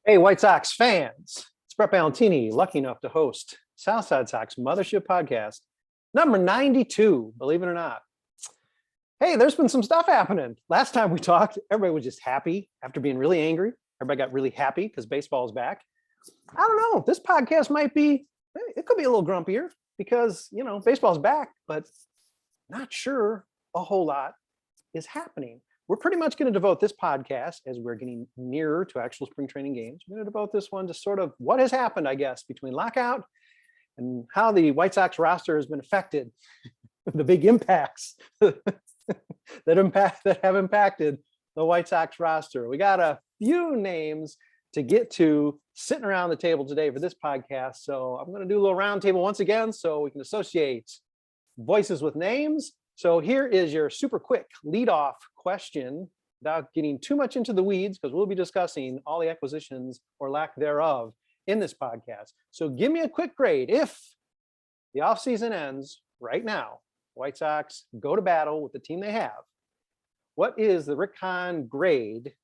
Hey, White Sox fans. It's Brett Ballantini, lucky enough to host Side Sox Mothership Podcast, number 92, believe it or not. Hey, there's been some stuff happening. Last time we talked, everybody was just happy after being really angry. Everybody got really happy because baseball is back. I don't know. This podcast might be, it could be a little grumpier because, baseball's back, but not sure a whole lot is happening. We're pretty much going to devote this podcast, as we're getting nearer to actual spring training games, we're going to devote this one to sort of what has happened, I guess, between lockout and how the White Sox roster has been affected, the big impacts that have impacted the White Sox roster. We got a few names to get to sitting around the table today for this podcast. So I'm going to do a little roundtable once again so we can associate voices with names. So here is your super quick leadoff question without getting too much into the weeds, because we'll be discussing all the acquisitions or lack thereof in this podcast. So give me a quick grade. If the offseason ends right now, White Sox go to battle with the team they have, what is the Rick Hahn grade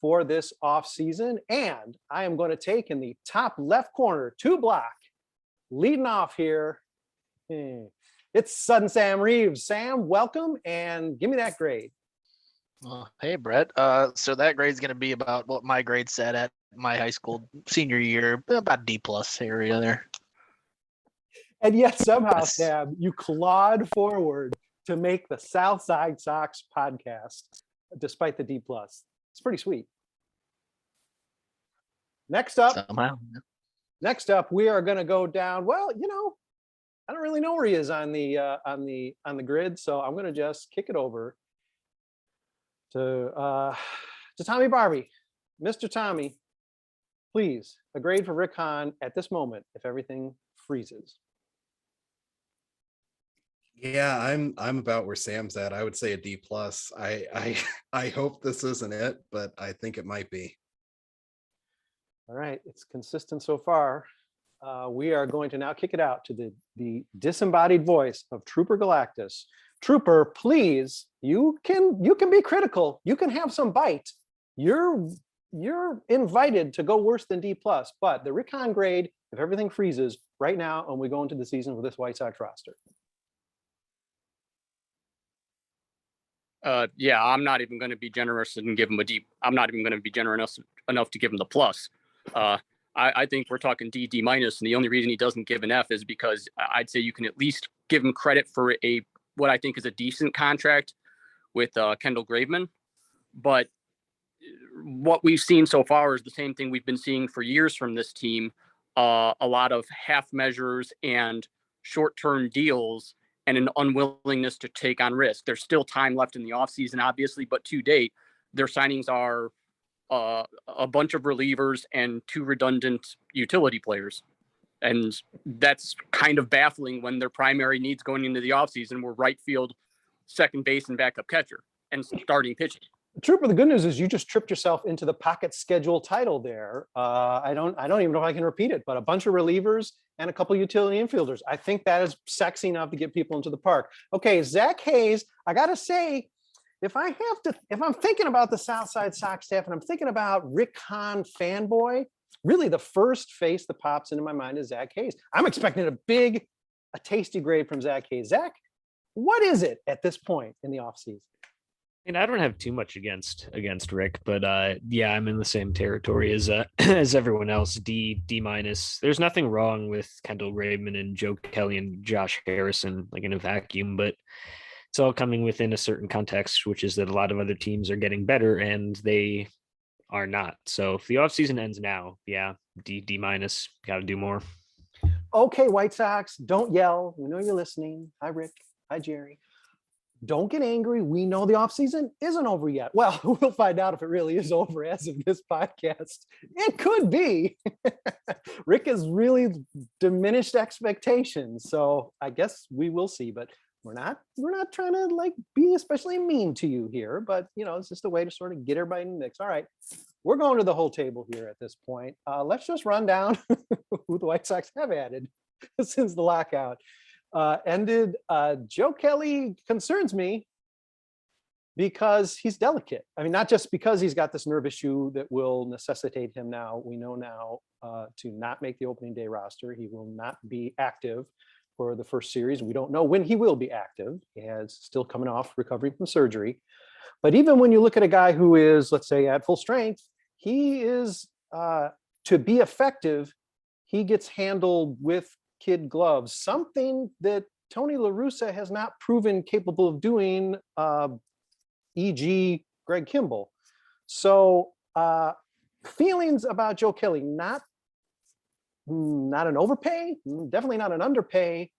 for this offseason? And I am going to take in the top left corner, 2 block, leading off here. It's Sudden Sam Reeves. Sam, welcome, and give me that grade. Hey, Brett. So that grade's going to be about what my grade said at my high school senior year, about D+ area there. And yet somehow, Sam, you clawed forward to make the Side Sox podcast, despite the D+. It's pretty sweet. Next up, we are going to go down. Well, I don't really know where he is on the grid, so I'm going to just kick it over to Tommy Barbee. Mr. Tommy, please, a grade for Rick Hahn at this moment if everything freezes. Yeah, I'm about where Sam's at. I would say a D+. I hope this isn't it, but I think it might be. All right, it's consistent so far. We are going to now kick it out to the disembodied voice of Trooper Galactus. Trooper, please, you can be critical. You can have some bite. You're invited to go worse than D+, but the Rick Hahn grade, if everything freezes right now and we go into the season with this White Sox roster. Yeah, I'm not even going to be generous and give him a D. I'm not even going to be generous enough to give him the plus. I think we're talking D-, and the only reason he doesn't give an F is because I'd say you can at least give him credit for what I think is a decent contract with Kendall Graveman. But what we've seen so far is the same thing we've been seeing for years from this team, a lot of half measures and short-term deals and an unwillingness to take on risk. There's still time left in the offseason, obviously, but to date, their signings are a bunch of relievers and 2 redundant utility players. And that's kind of baffling when their primary needs going into the offseason were right field, second base, and backup catcher and starting pitching. Trooper, the good news is you just tripped yourself into the pocket schedule title there. I don't even know if I can repeat it, but a bunch of relievers and a couple utility infielders. I think that is sexy enough to get people into the park. Okay, Zach Hayes, I got to say, if I'm thinking about the Southside Sox staff and I'm thinking about Rick Hahn fanboy, really the first face that pops into my mind is Zach Hayes. I'm expecting a tasty grade from Zach Hayes. Zach, what is it at this point in the offseason? And I don't have too much against Rick, but yeah, I'm in the same territory as as everyone else. D-. There's nothing wrong with Kendall Graveman and Joe Kelly and Josh Harrison, like in a vacuum, but it's all coming within a certain context, which is that a lot of other teams are getting better and they are not. So if the offseason ends now, yeah, D-, got to do more. Okay, White Sox, don't yell. We know you're listening. Hi, Rick. Hi, Jerry. Don't get angry. We know the offseason isn't over yet. Well, we'll find out if it really is over as of this podcast. It could be. Rick has really diminished expectations. So I guess we will see, but we're not trying to be especially mean to you here, but it's just a way to sort of get everybody in the mix. All right. We're going to the whole table here at this point. Let's just run down who the White Sox have added since the lockout ended. Joe Kelly concerns me. because he's delicate. I mean, not just because he's got this nerve issue that will necessitate him now, we know now, to not make the opening day roster. He will not be active for the first series. We don't know when he will be active. He is still coming off recovering from surgery. But even when you look at a guy who is, let's say, at full strength, he is, to be effective, he gets handled with kid gloves, something that Tony La Russa has not proven capable of doing, e.g. Greg Kimball. So feelings about Joe Kelly, not an overpay, definitely not an underpay.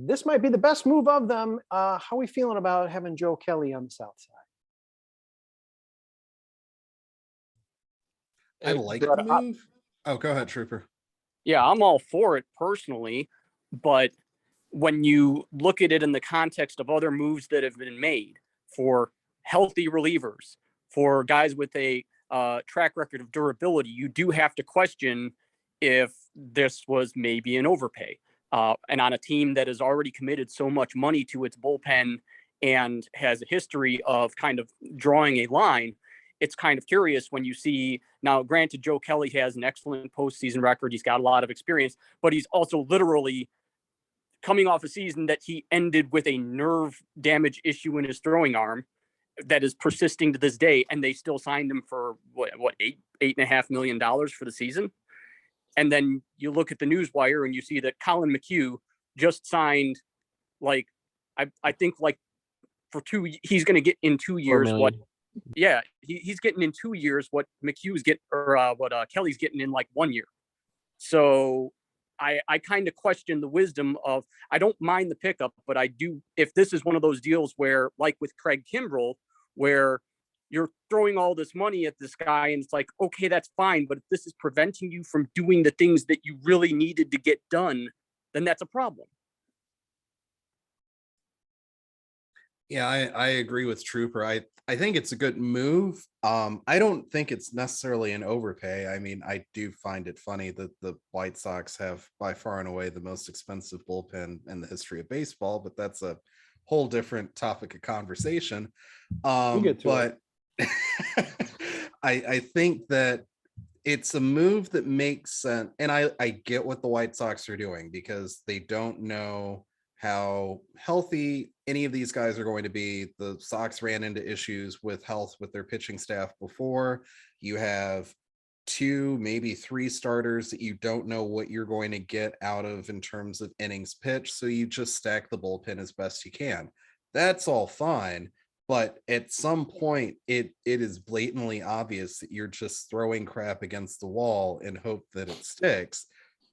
This might be the best move of them. How are we feeling about having Joe Kelly on the south side? I like the move. Oh, go ahead, Trooper. Yeah, I'm all for it personally, but when you look at it in the context of other moves that have been made for healthy relievers, for guys with a track record of durability, you do have to question if this was maybe an overpay. And on a team that has already committed so much money to its bullpen and has a history of kind of drawing a line, it's kind of curious when you see, now granted, Joe Kelly has an excellent postseason record. He's got a lot of experience, but he's also literally coming off a season that he ended with a nerve damage issue in his throwing arm that is persisting to this day. And they still signed him for $8.5 million for the season. And then you look at the news wire and you see that Colin McHugh just signed, like, I think like for he's going to get in 2 years what, yeah, he's getting in 2 years what McHugh's get, or what Kelly's getting in like 1 year. So I kind of question the wisdom of, I don't mind the pickup, but I do, if this is one of those deals where, like with Craig Kimbrell, where you're throwing all this money at this guy and it's like, okay, that's fine, but if this is preventing you from doing the things that you really needed to get done, then that's a problem. Yeah, I agree with Trooper. I think it's a good move. I don't think it's necessarily an overpay. I mean, I do find it funny that the White Sox have by far and away the most expensive bullpen in the history of baseball, but that's a whole different topic of conversation. But I think that it's a move that makes sense. And I get what the White Sox are doing because they don't know how healthy any of these guys are going to be. The Sox ran into issues with health with their pitching staff before. You have 2, maybe 3 starters that you don't know what you're going to get out of in terms of innings pitched. So you just stack the bullpen as best you can. That's all fine. But at some point, it is blatantly obvious that you're just throwing crap against the wall and hope that it sticks.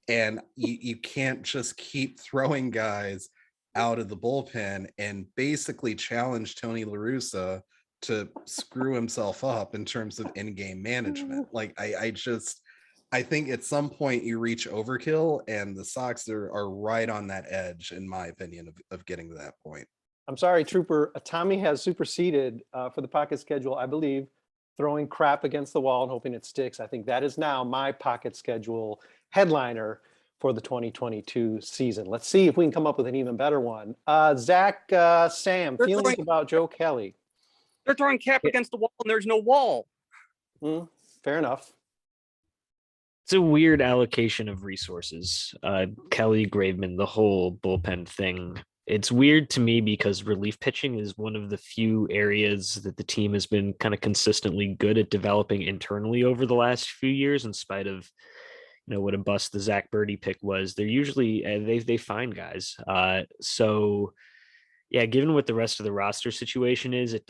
And you can't just keep throwing guys out of the bullpen and basically challenge Tony La Russa to screw himself up in terms of in-game management. Like, I think at some point you reach overkill, and the Sox are right on that edge, in my opinion, of getting to that point. I'm sorry, Trooper. Tommy has superseded for the pocket schedule, I believe, throwing crap against the wall and hoping it sticks. I think that is now my pocket schedule headliner for the 2022 season. Let's see if we can come up with an even better one. Zach, Sam, feelings about Joe Kelly? They're throwing crap against the wall and there's no wall. Fair enough. It's a weird allocation of resources. Kelly, Graveman, the whole bullpen thing. It's weird to me because relief pitching is one of the few areas that the team has been kind of consistently good at developing internally over the last few years, in spite of, what a bust the Zach Birdie pick was. They're usually, they find guys. So yeah, given what the rest of the roster situation is, it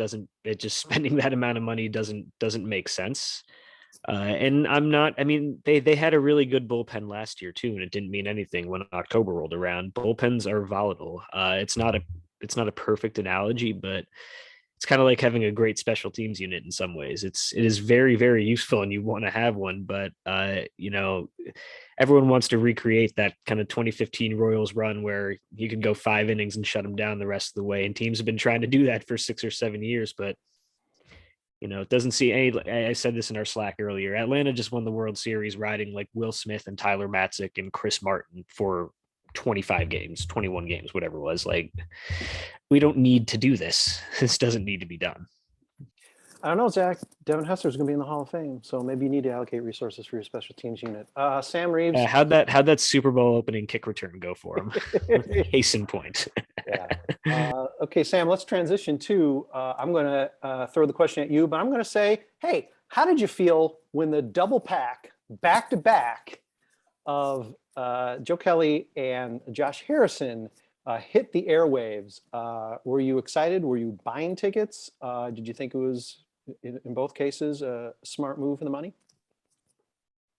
just spending that amount of money doesn't make sense. And they had a really good bullpen last year too, and it didn't mean anything when October rolled around. Bullpens are volatile. It's not a perfect analogy, but it's kind of like having a great special teams unit in some ways. It is very, very useful, and you want to have one, but everyone wants to recreate that kind of 2015 Royals run where you could go 5 innings and shut them down the rest of the way. And teams have been trying to do that for 6 or 7 years, but it doesn't see any. I said this in our Slack earlier. Atlanta just won the World Series riding like Will Smith and Tyler Matzik and Chris Martin for 25 games, 21 games, whatever it was. Like, we don't need to do this. This doesn't need to be done. I don't know, Zach. Devin Hester is going to be in the Hall of Fame, so maybe you need to allocate resources for your special teams unit. Sam Reeves. How'd that Super Bowl opening kick return go for him? Hasten point. Yeah. Okay, Sam, let's transition to, I'm going to throw the question at you, but I'm going to say, hey, how did you feel when the double pack back-to-back of Joe Kelly and Josh Harrison hit the airwaves? Were you excited? Were you buying tickets? Did you think it was, in both cases, a smart move for the money?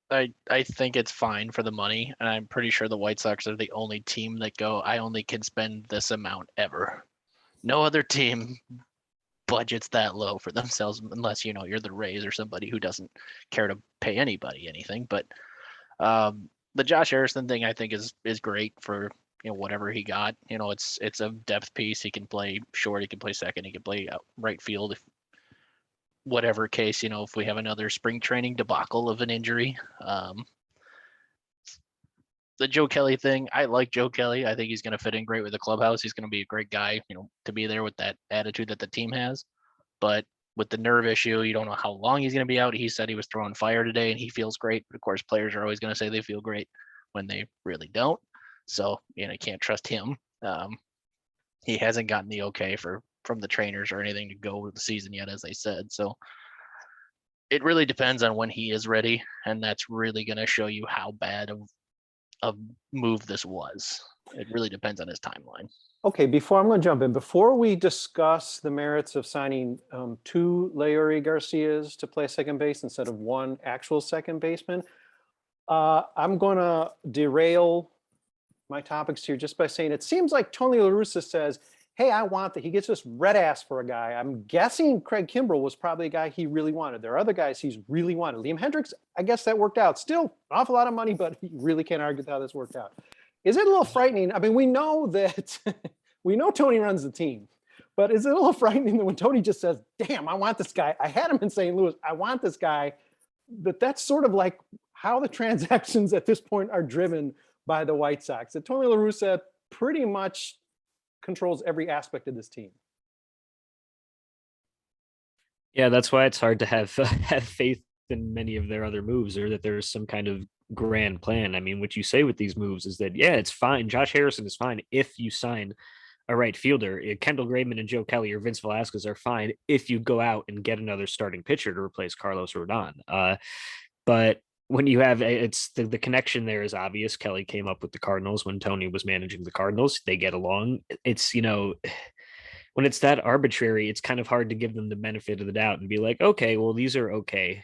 I think it's fine for the money, and I'm pretty sure the White Sox are the only team that go, I only can spend this amount ever. No other team budgets that low for themselves unless, you know, you're the Rays or somebody who doesn't care to pay anybody anything. But the Josh Harrison thing I think is great for, you know, whatever he got. You know, it's a depth piece. He can play short, he can play second, he can play out right field, if whatever case, you know, if we have another spring training debacle of an injury. The Joe Kelly thing, I like Joe Kelly. I think he's going to fit in great with the clubhouse. He's going to be a great guy, you know, to be there with that attitude that the team has. But with the nerve issue, you don't know how long he's going to be out. He said he was throwing fire today and he feels great. Of course, players are always going to say they feel great when they really don't. So, you know, you can't trust him. He hasn't gotten the okay from the trainers or anything to go with the season yet, as they said. So it really depends on when he is ready. And that's really going to show you how bad of a move this was. It really depends on his timeline. Okay, before I'm going to jump in, before we discuss the merits of signing two Leury Garcias to play second base instead of one actual second baseman, I'm going to derail my topics here just by saying it seems like Tony La Russa says, hey, I want that. He gets this red ass for a guy. I'm guessing Craig Kimbrell was probably a guy he really wanted. There are other guys he's really wanted. Liam Hendricks, I guess that worked out. Still an awful lot of money, but you really can't argue with how this worked out. Is it a little frightening? I mean, we know that we know Tony runs the team, but is it a little frightening that when Tony just says, damn, I want this guy. I had him in St. Louis. I want this guy. That's sort of like how the transactions at this point are driven by the White Sox. That Tony La Russa pretty much controls every aspect of this team. Yeah, that's why it's hard to have faith in many of their other moves, or that there's some kind of grand plan. I mean, what you say with these moves is that, yeah, it's fine. Josh Harrison is fine if you sign a right fielder. Kendall Graveman and Joe Kelly or Vince Velasquez are fine if you go out and get another starting pitcher to replace Carlos Rodon. But when you have, it's the connection there is obvious. Kelly came up with the Cardinals when Tony was managing the Cardinals. They get along. It's, you know, when it's that arbitrary, it's kind of hard to give them the benefit of the doubt and be like, okay, well, these are okay,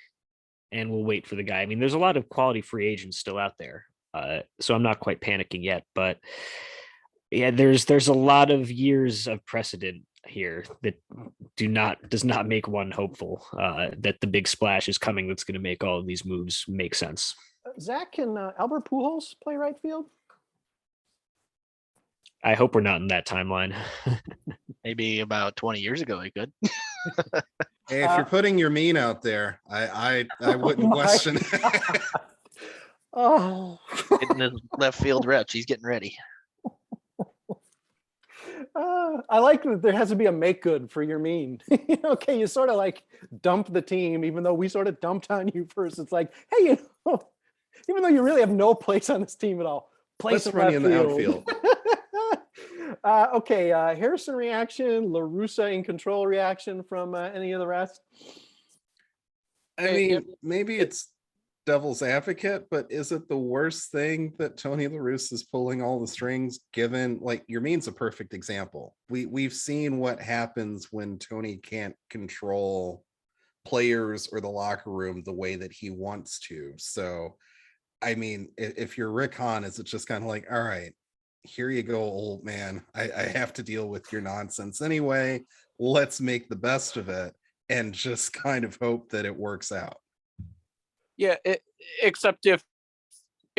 and we'll wait for the guy. I mean, there's a lot of quality free agents still out there. So I'm not quite panicking yet, but yeah, there's a lot of years of precedent here that does not make one hopeful that the big splash is coming that's going to make all of these moves make sense. Zach, can Albert Pujols play right field? I hope we're not in that timeline. Maybe about 20 years ago he could. Hey, if you're putting your mean out there, I wouldn't question. Oh, Getting his left field reps. He's getting ready. I like that there has to be a make good for your mean. Okay, you sort of like dump the team, even though we sort of dumped on you first. It's like, hey, you know, even though you really have no place on this team at all, place Let's run you in the outfield. Okay, Harrison reaction, La Russa in control reaction from any of the rest? I mean, maybe it's devil's advocate, but is it the worst thing that Tony La Russa is pulling all the strings, given, like, your mean's a perfect example. We've seen what happens when Tony can't control players or the locker room the way that he wants to. So, I mean, if you're Rick Hahn, is it just kind of like, all right, here you go, old man. I have to deal with your nonsense anyway. Let's make the best of it and just kind of hope that it works out. Yeah, except if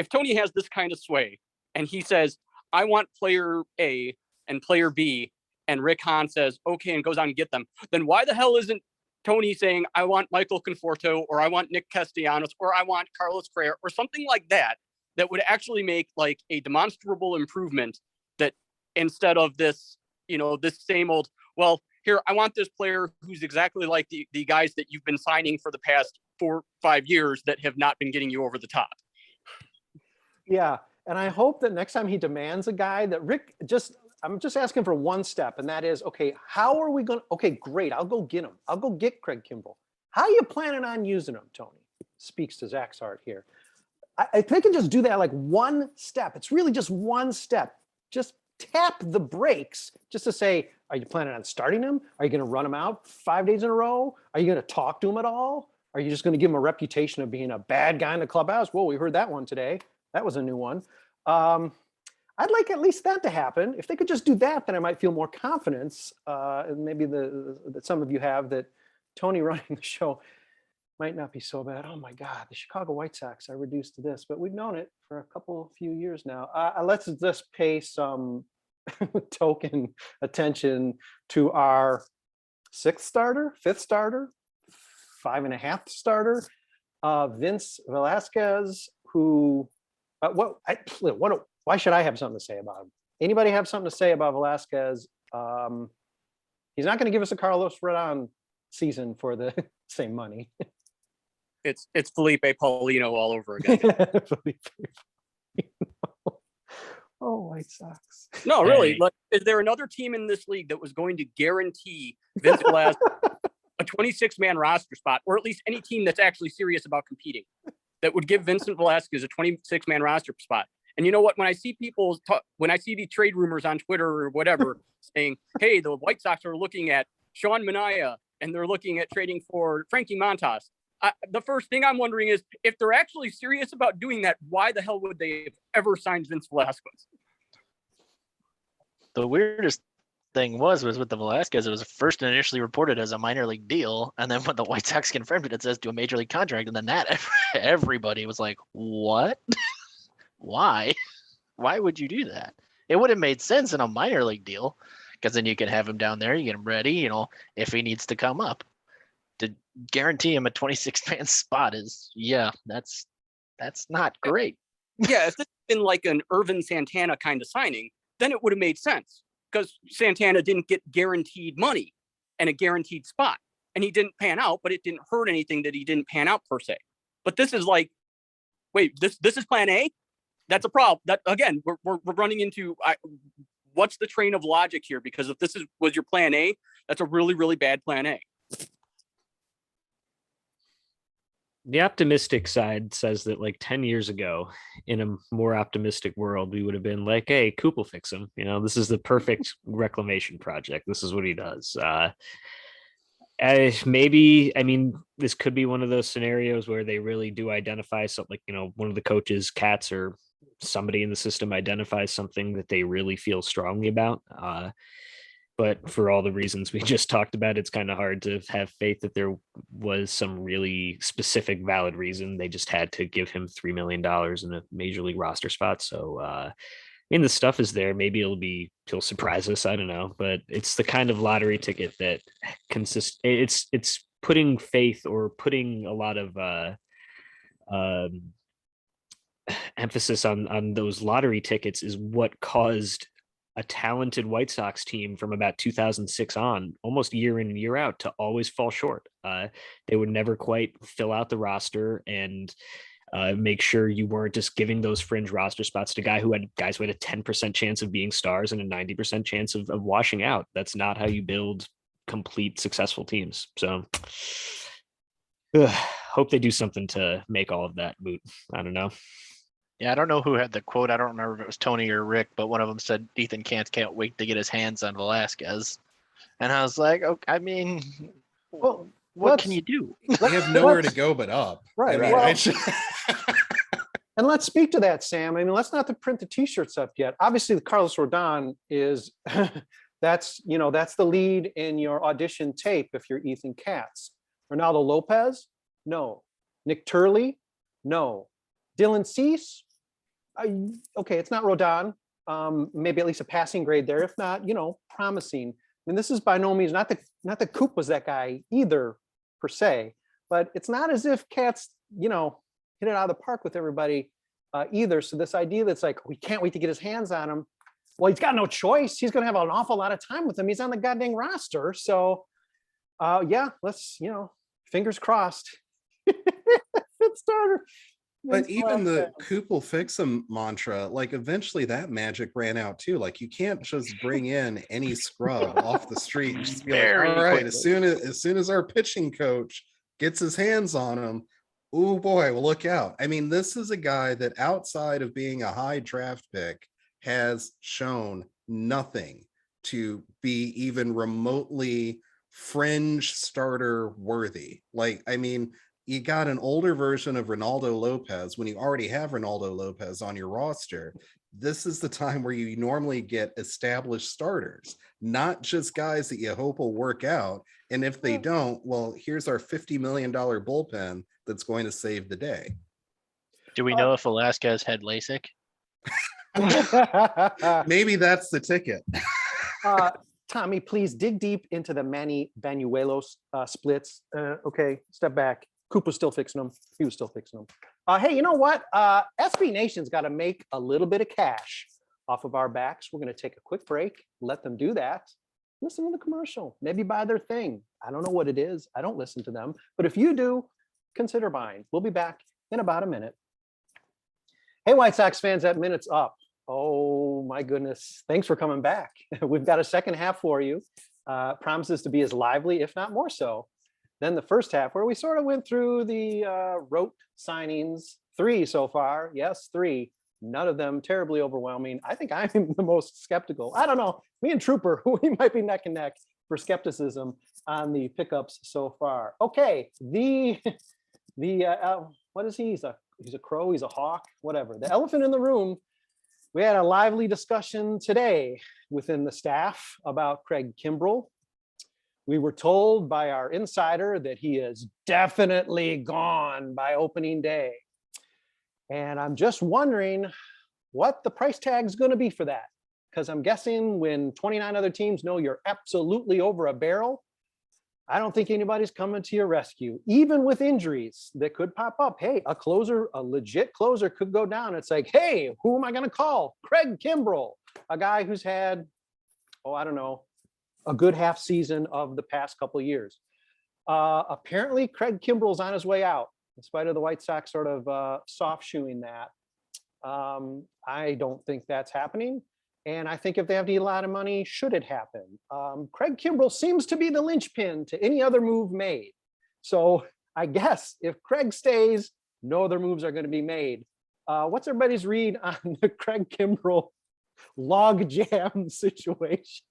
Tony has this kind of sway and he says, I want player A and player B, and Rick Hahn says, okay, and goes out and get them, then why the hell isn't Tony saying, I want Michael Conforto, or I want Nick Castellanos, or I want Carlos Correa, or something like that? that would actually make like a demonstrable improvement, that instead of this, this same old, well, here, I want this player who's exactly like the guys that you've been signing for the past 4-5 years that have not been getting you over the top. Yeah. And I hope that next time he demands a guy that I'm just asking for one step. And that is, okay, how are we going to, okay, great. I'll go get him. I'll go get Craig Kimbrell. How are you planning on using him, Tony? Speaks to Zach's heart here. If they can just do that like one step, it's really just one step. Just tap the brakes just to say, are you planning on starting him? Are you going to run him out 5 days in a row? Are you going to talk to him at all? Are you just going to give him a reputation of being a bad guy in the clubhouse? Whoa, we heard that one today. That was a new one. I'd like at least that to happen. If they could just do that, then I might feel more confidence. And maybe that some of you have, that Tony running the show might not be so bad. Oh my God, the Chicago White Sox are reduced to this, but we've known it for a few years now. Let's just pay some token attention to our 6th starter, 5th starter, 5.5 starter, Vince Velasquez, who, why should I have something to say about him? Anybody have something to say about Velasquez? He's not going to give us a Carlos Rodon season for the same money. It's Felipe Paulino all over again. Oh, White Sox. No, really. Like, is there another team in this league that was going to guarantee Vince Velasquez a 26-man roster spot, or at least any team that's actually serious about competing, that would give Vincent Velasquez a 26-man roster spot? And you know what? When I see people talk, when I see the trade rumors on Twitter or whatever saying, hey, the White Sox are looking at Sean Manaea and they're looking at trading for Frankie Montas, the first thing I'm wondering is, if they're actually serious about doing that, why the hell would they have ever signed Vince Velasquez? The weirdest thing was with the Velasquez, it was first initially reported as a minor league deal, and then when the White Sox confirmed it, it says to a major league contract, and then that everybody was like, what? Why would you do that? It would have made sense in a minor league deal, because then you can have him down there, you get him ready, if he needs to come up. To guarantee him a 26-man spot is, that's not great. Yeah, if this had been like an Irvin Santana kind of signing, then it would have made sense, because Santana didn't get guaranteed money and a guaranteed spot, and he didn't pan out, but it didn't hurt anything that he didn't pan out per se. But this is like, wait, this is plan A? That's a problem. That, again, we're running into what's the train of logic here? Because if this was your plan A, that's a really, really bad plan A. The optimistic side says that like 10 years ago, in a more optimistic world, we would have been like, hey, Coop will fix him. This is the perfect reclamation project. This is what he does. Maybe, this could be one of those scenarios where they really do identify something, like, one of the coaches, Katz, or somebody in the system identifies something that they really feel strongly about. But for all the reasons we just talked about, it's kind of hard to have faith that there was some really specific, valid reason. They just had to give him $3 million in a major league roster spot. So, the stuff is there. Maybe he'll surprise us. I don't know, but it's the kind of lottery ticket that it's putting faith, or putting a lot of emphasis on those lottery tickets is what caused a talented White Sox team from about 2006 on, almost year in and year out, to always fall short. They would never quite fill out the roster and make sure you weren't just giving those fringe roster spots to guys who had a 10% chance of being stars and a 90% chance of washing out. That's not how you build complete successful teams. So hope they do something to make all of that moot. I don't know. Yeah, I don't know who had the quote. I don't remember if it was Tony or Rick, but one of them said Ethan can't wait to get his hands on Velasquez. And I was like, well, what can you do? They have nowhere to go but up. Right. And let's speak to that, Sam. Let's not print the t-shirts up yet. Obviously, the Carlos Rodon is that's the lead in your audition tape if you're Ethan Katz. Ronaldo Lopez, no. Nick Turley, no. Dylan Cease, okay, it's not Rodon. Maybe at least a passing grade there. If not, promising. This is by no means not that Coop was that guy either, per se. But it's not as if Katz, hit it out of the park with everybody. either. So this idea that's like, we can't wait to get his hands on him. Well, he's got no choice. He's going to have an awful lot of time with him. He's on the goddamn roster. So yeah, let's, fingers crossed. Fifth starter. But even the Coop will fix him mantra, like eventually that magic ran out too. Like you can't just bring in any scrub off the street and just be like, all right, as soon as our pitching coach gets his hands on him, oh boy, well, look out. I mean, this is a guy that outside of being a high draft pick has shown nothing to be even remotely fringe starter worthy. Like, I mean, you got an older version of Ronaldo Lopez when you already have Ronaldo Lopez on your roster. This is the time where you normally get established starters, not just guys that you hope will work out. And if they don't, well, here's our $50 million bullpen that's going to save the day. Do we know if Velasquez had LASIK? Maybe that's the ticket. Tommy, please dig deep into the Manny Banuelos splits. Okay, step back. Coop was still fixing them. He was still fixing them. Hey, you know what? SB Nation's got to make a little bit of cash off of our backs. We're going to take a quick break. Let them do that. Listen to the commercial. Maybe buy their thing. I don't know what it is. I don't listen to them. But if you do, consider buying. We'll be back in about a minute. Hey, White Sox fans, that minute's up. Oh, my goodness. Thanks for coming back. We've got a second half for you. Promises to be as lively, if not more so, than the first half, where we sort of went through the rote signings. 3 so far. Yes, 3. None of them terribly overwhelming. I think I'm the most skeptical. I don't know. Me and Trooper, we might be neck and neck for skepticism on the pickups so far. Okay, what is he? He's a crow. He's a hawk. Whatever. The elephant in the room. We had a lively discussion today within the staff about Craig Kimbrell. We were told by our insider that he is definitely gone by opening day. And I'm just wondering what the price tag is going to be for that. Because I'm guessing when 29 other teams know you're absolutely over a barrel, I don't think anybody's coming to your rescue, even with injuries that could pop up. Hey, a legit closer could go down. It's like, hey, who am I going to call? Craig Kimbrell, a guy who's had, a good half season of the past couple of years. Apparently, Craig Kimbrell's on his way out, in spite of the White Sox sort of soft shoeing that. I don't think that's happening. And I think if they have to eat a lot of money, should it happen? Craig Kimbrell seems to be the linchpin to any other move made. So I guess if Craig stays, no other moves are going to be made. What's everybody's read on the Craig Kimbrell log jam situation?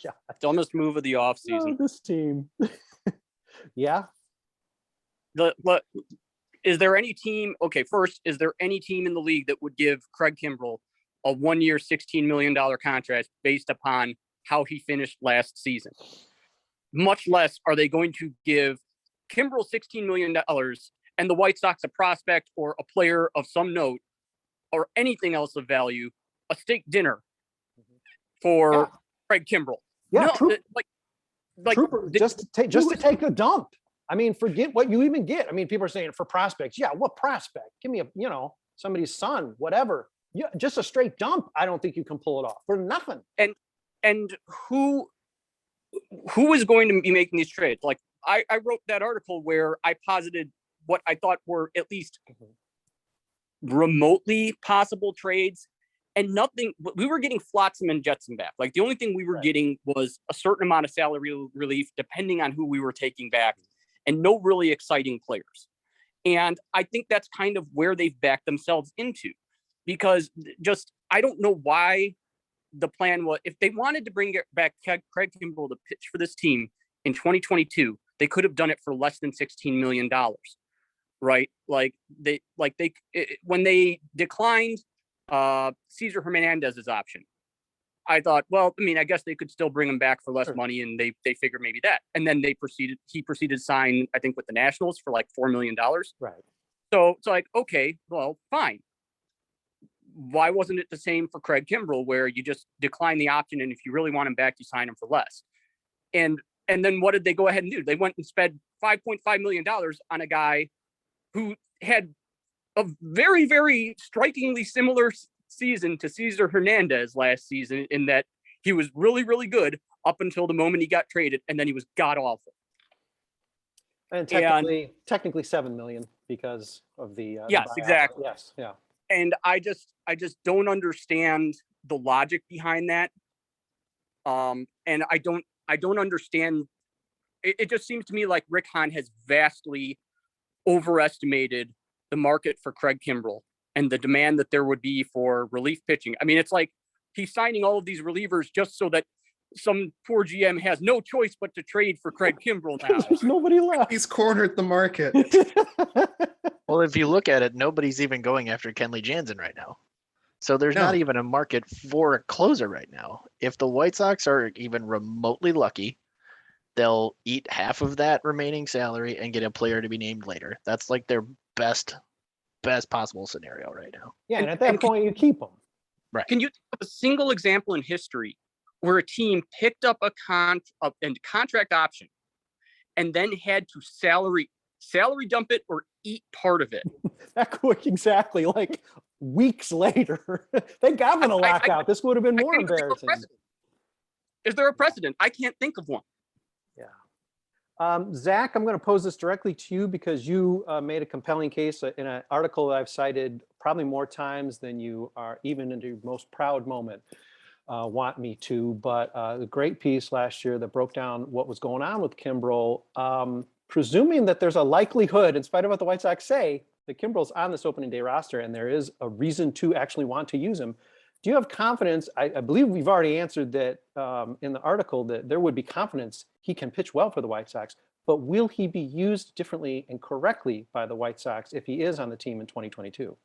God. Dumbest move of the offseason. Oh, this team. Yeah. Is there any team? Okay, first, is there any team in the league that would give Craig Kimbrell a 1-year, $16 million contract based upon how he finished last season? Much less are they going to give Kimbrell $16 million and the White Sox a prospect or a player of some note or anything else of value a steak dinner for Craig Kimbrell. Yeah, no, Trooper, just to take a dump. I mean, forget what you even get. I mean, people are saying for prospects. Yeah, what prospect? Give me somebody's son, whatever. Yeah, just a straight dump. I don't think you can pull it off for nothing. And who is going to be making these trades? Like I wrote that article where I posited what I thought were at least remotely possible trades. And nothing, we were getting Flotsam and Jetsam back. Like the only thing we were getting was a certain amount of salary relief, depending on who we were taking back, and no really exciting players. And I think that's kind of where they've backed themselves into, because I don't know why the plan was, if they wanted to bring back Craig Kimbrell to pitch for this team in 2022, they could have done it for less than $16 million, right? When they declined Cesar Hernandez's option, I thought, well, I mean, I guess they could still bring him back for less money, and they figured maybe that. And then he proceeded to sign, I think, with the Nationals for like $4 million. Right. So it's like, okay, well, fine. Why wasn't it the same for Craig Kimbrell, where you just decline the option, and if you really want him back, you sign him for less? And then what did they go ahead and do? They went and spent $5.5 million on a guy who had a very, very strikingly similar season to Cesar Hernandez last season in that he was really, really good up until the moment he got traded, and then he was god awful. And technically 7 million because of the yes, buyout. exactly. Yes, yeah. And I just don't understand the logic behind that. And I don't understand. It just seems to me like Rick Hahn has vastly overestimated the market for Craig Kimbrell and the demand that there would be for relief pitching. I mean, it's like he's signing all of these relievers just so that some poor GM has no choice but to trade for Craig Kimbrell now. There's nobody left. He's cornered the market. Well, if you look at it, nobody's even going after Kenley Jansen right now. So there's not No. even a market for a closer right now. If the White Sox are even remotely lucky, they'll eat half of that remaining salary and get a player to be named later. That's like their best possible scenario right now. Yeah, and at that point, you keep them. Right. Can you think of a single example in history where a team picked up a contract option and then had to salary dump it or eat part of it? That quick, exactly. Like weeks later, thank God for the lockout. This would have been more I can't think of a embarrassing. precedent. Is there a precedent? I can't think of one. Zach, I'm going to pose this directly to you because you made a compelling case in an article that I've cited probably more times than you are even in your most proud moment want me to. But a great piece last year that broke down what was going on with Kimbrell, presuming that there's a likelihood, in spite of what the White Sox say, that Kimbrell's on this opening day roster and there is a reason to actually want to use him. Do you have confidence? I believe we've already answered that in the article that there would be confidence he can pitch well for the White Sox, but will he be used differently and correctly by the White Sox if he is on the team in 2022?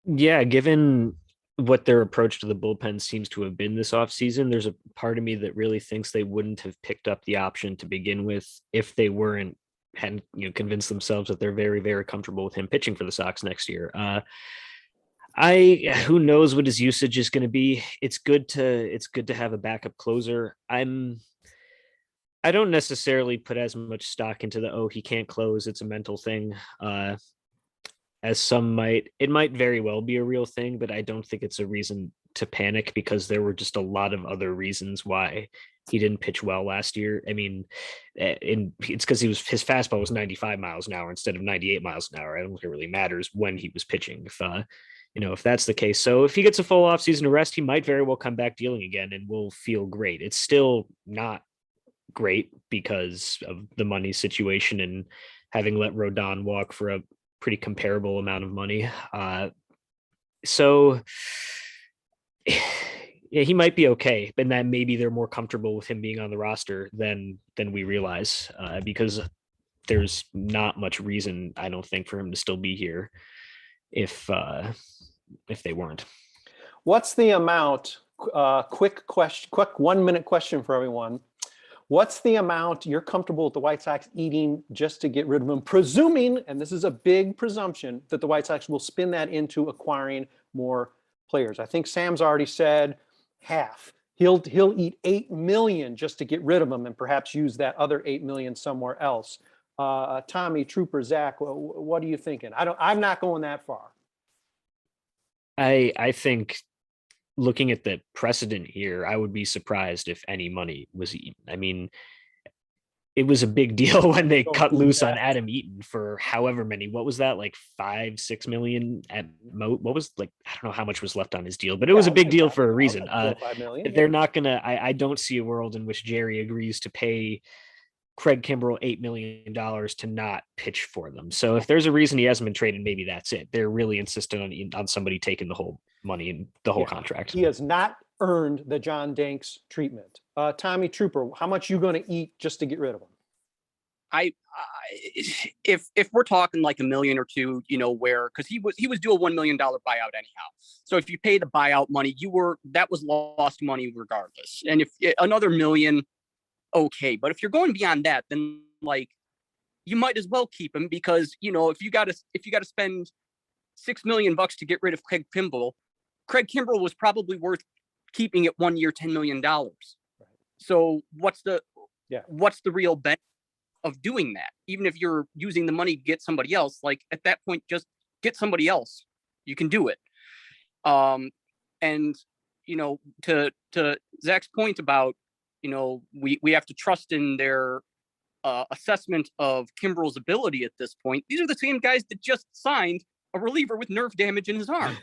Yeah, given what their approach to the bullpen seems to have been this offseason, there's a part of me that really thinks they wouldn't have picked up the option to begin with if they hadn't convinced themselves that they're very, very comfortable with him pitching for the Sox next year. Who knows what his usage is going to be. It's good to have a backup closer. I don't necessarily put as much stock into he can't close, it's a mental thing. As some might. It might very well be a real thing, but I don't think it's a reason to panic because there were just a lot of other reasons why he didn't pitch well last year. I mean, it's because his fastball was 95 miles an hour instead of 98 miles an hour. I don't think it really matters when he was pitching. If that's the case. So if he gets a full offseason rest, he might very well come back dealing again and will feel great. It's still not great because of the money situation and having let Rodon walk for a pretty comparable amount of money. So yeah, he might be okay, and that maybe they're more comfortable with him being on the roster than we realize, because there's not much reason, I don't think, for him to still be here if they weren't. What's the amount? Quick 1 minute question for everyone. What's the amount you're comfortable with the White Sox eating just to get rid of him, presuming, and this is a big presumption, that the White Sox will spin that into acquiring more players? I think Sam's already said half. He'll eat 8 million just to get rid of him and perhaps use that other 8 million somewhere else. Tommy, Trooper, Zach, what are you thinking? I'm not going that far. I think, looking at the precedent here, I would be surprised if any money was eaten. I mean, it was a big deal when they cut loose on Adam Eaton for however many. What was that, like 5-6 million at most? What was, like, I don't know how much was left on his deal, but it was a big deal for a reason. They're not gonna. I don't see a world in which Jerry agrees to pay Craig Kimbrell $8 million to not pitch for them. So if there's a reason he hasn't been traded, maybe that's it. They're really insistent on somebody taking the whole money and the whole contract. He has not earned the John Danks treatment. Tommy, Trooper, how much you going to eat just to get rid of him? If we're talking like $1 million or $2 million, where, because he was due a $1 million buyout anyhow. So if you pay the buyout money, that was lost money regardless. And if another $1 million, okay, but if you're going beyond that, then like you might as well keep him, because if you got to spend $6 million to get rid of Craig Kimbrell was probably worth keeping it 1 year, $10 million. Right. So what's the real benefit of doing that. Even if you're using the money to get somebody else, like at that point, just get somebody else. You can do it. And, to Zach's point about, we have to trust in their assessment of Kimbrel's ability at this point. These are the same guys that just signed a reliever with nerve damage in his arm.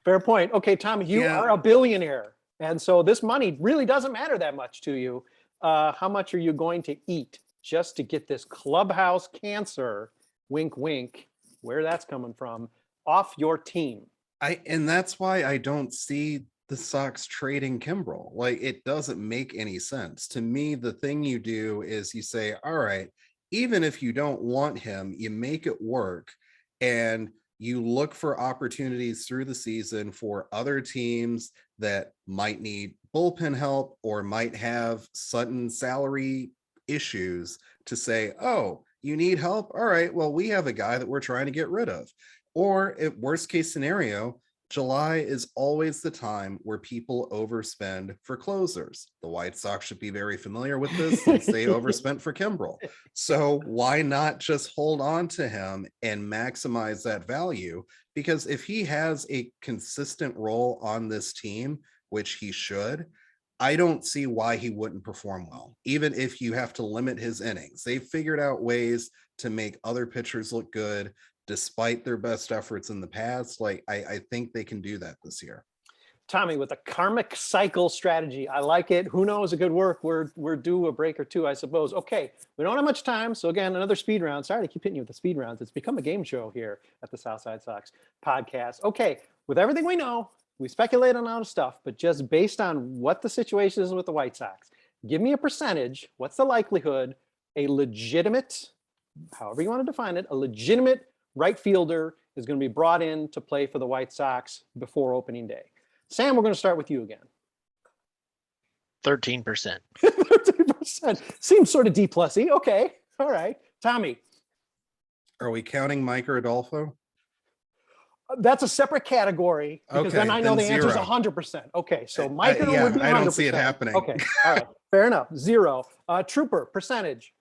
Fair point. Okay, Tommy, you are a billionaire. And so this money really doesn't matter that much to you. How much are you going to eat just to get this clubhouse cancer, wink, wink, where that's coming from, off your team? And that's why I don't see the Sox trading Kimbrel. Like, it doesn't make any sense. To me, the thing you do is you say, all right, even if you don't want him, you make it work and you look for opportunities through the season for other teams that might need bullpen help or might have sudden salary issues to say, oh, you need help? All right, well, we have a guy that we're trying to get rid of. Or at worst case scenario, July is always the time where people overspend for closers. The White Sox should be very familiar with this since they overspent for Kimbrel. So why not just hold on to him and maximize that value? Because if he has a consistent role on this team, which he should, I don't see why he wouldn't perform well, even if you have to limit his innings. They've figured out ways to make other pitchers look good despite their best efforts in the past. Like, I think they can do that this year. Tommy, with a karmic cycle strategy, I like it. Who knows? A good work. We're due a break or two, I suppose. Okay, we don't have much time. So again, another speed round. Sorry to keep hitting you with the speed rounds. It's become a game show here at the Side Sox Podcast. Okay, with everything we know, we speculate on a lot of stuff, but just based on what the situation is with the White Sox, give me a percentage. What's the likelihood a legitimate, however you want to define it, a legitimate right fielder is going to be brought in to play for the White Sox before opening day? Sam, we're going to start with you again. 13%. 13%. Seems sort of D plus-y. Okay. All right. Tommy. Are we counting Mike or Adolfo? That's a separate category because then I know the answer is 100%. Okay. So Mike would be 100%. I don't see it happening. Okay. All right. Fair enough. 0. Trooper, percentage.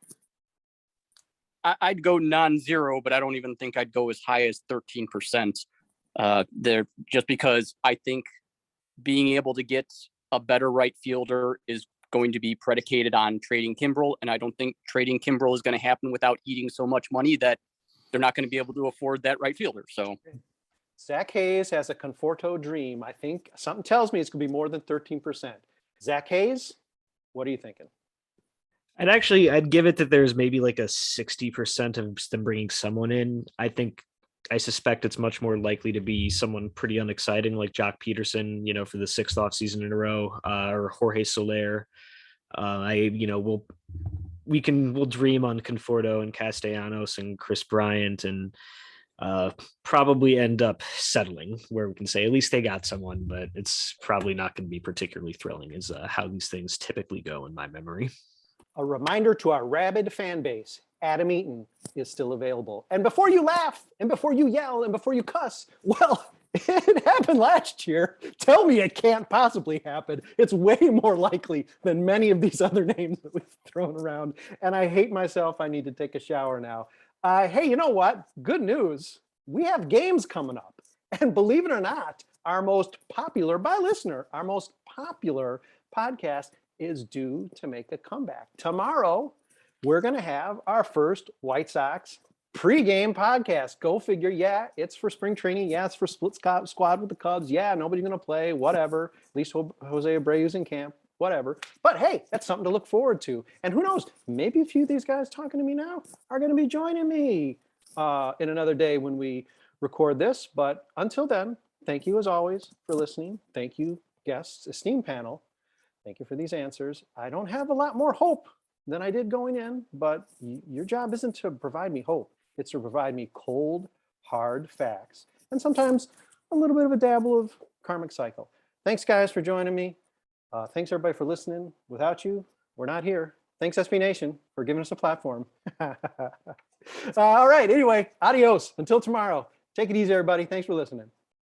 I'd go non-zero, but I don't even think I'd go as high as 13%. There, just because I think being able to get a better right fielder is going to be predicated on trading Kimbrel, and I don't think trading Kimbrel is going to happen without eating so much money that they're not going to be able to afford that right fielder. So Zach Hayes has a Conforto dream. I think something tells me it's going to be more than 13%. Zach Hayes, what are you thinking? I'd give it that there's maybe like a 60% of them bringing someone in. I suspect it's much more likely to be someone pretty unexciting like Jock Peterson, for the 6th offseason in a row, or Jorge Soler. We'll dream on Conforto and Castellanos and Chris Bryant and probably end up settling where we can say at least they got someone, but it's probably not going to be particularly thrilling is how these things typically go in my memory. A reminder to our rabid fan base, Adam Eaton is still available. And before you laugh, and before you yell, and before you cuss, well, it happened last year. Tell me it can't possibly happen. It's way more likely than many of these other names that we've thrown around. And I hate myself. I need to take a shower now. Hey, you know what? Good news. We have games coming up. And believe it or not, our most popular podcast is due to make a comeback. Tomorrow, we're going to have our first White Sox pregame podcast. Go figure. Yeah, it's for spring training. Yeah, it's for split squad with the Cubs. Yeah, nobody's going to play, whatever. At least Jose Abreu's in camp, whatever. But hey, that's something to look forward to. And who knows, maybe a few of these guys talking to me now are going to be joining me in another day when we record this. But until then, thank you as always for listening. Thank you, guests, esteemed panel. Thank you for these answers. I don't have a lot more hope than I did going in, but your job isn't to provide me hope. It's to provide me cold, hard facts, and sometimes a little bit of a dabble of karmic cycle. Thanks, guys, for joining me. Thanks, everybody, for listening. Without you, we're not here. Thanks, SB Nation, for giving us a platform. All right. Anyway, adios. Until tomorrow. Take it easy, everybody. Thanks for listening.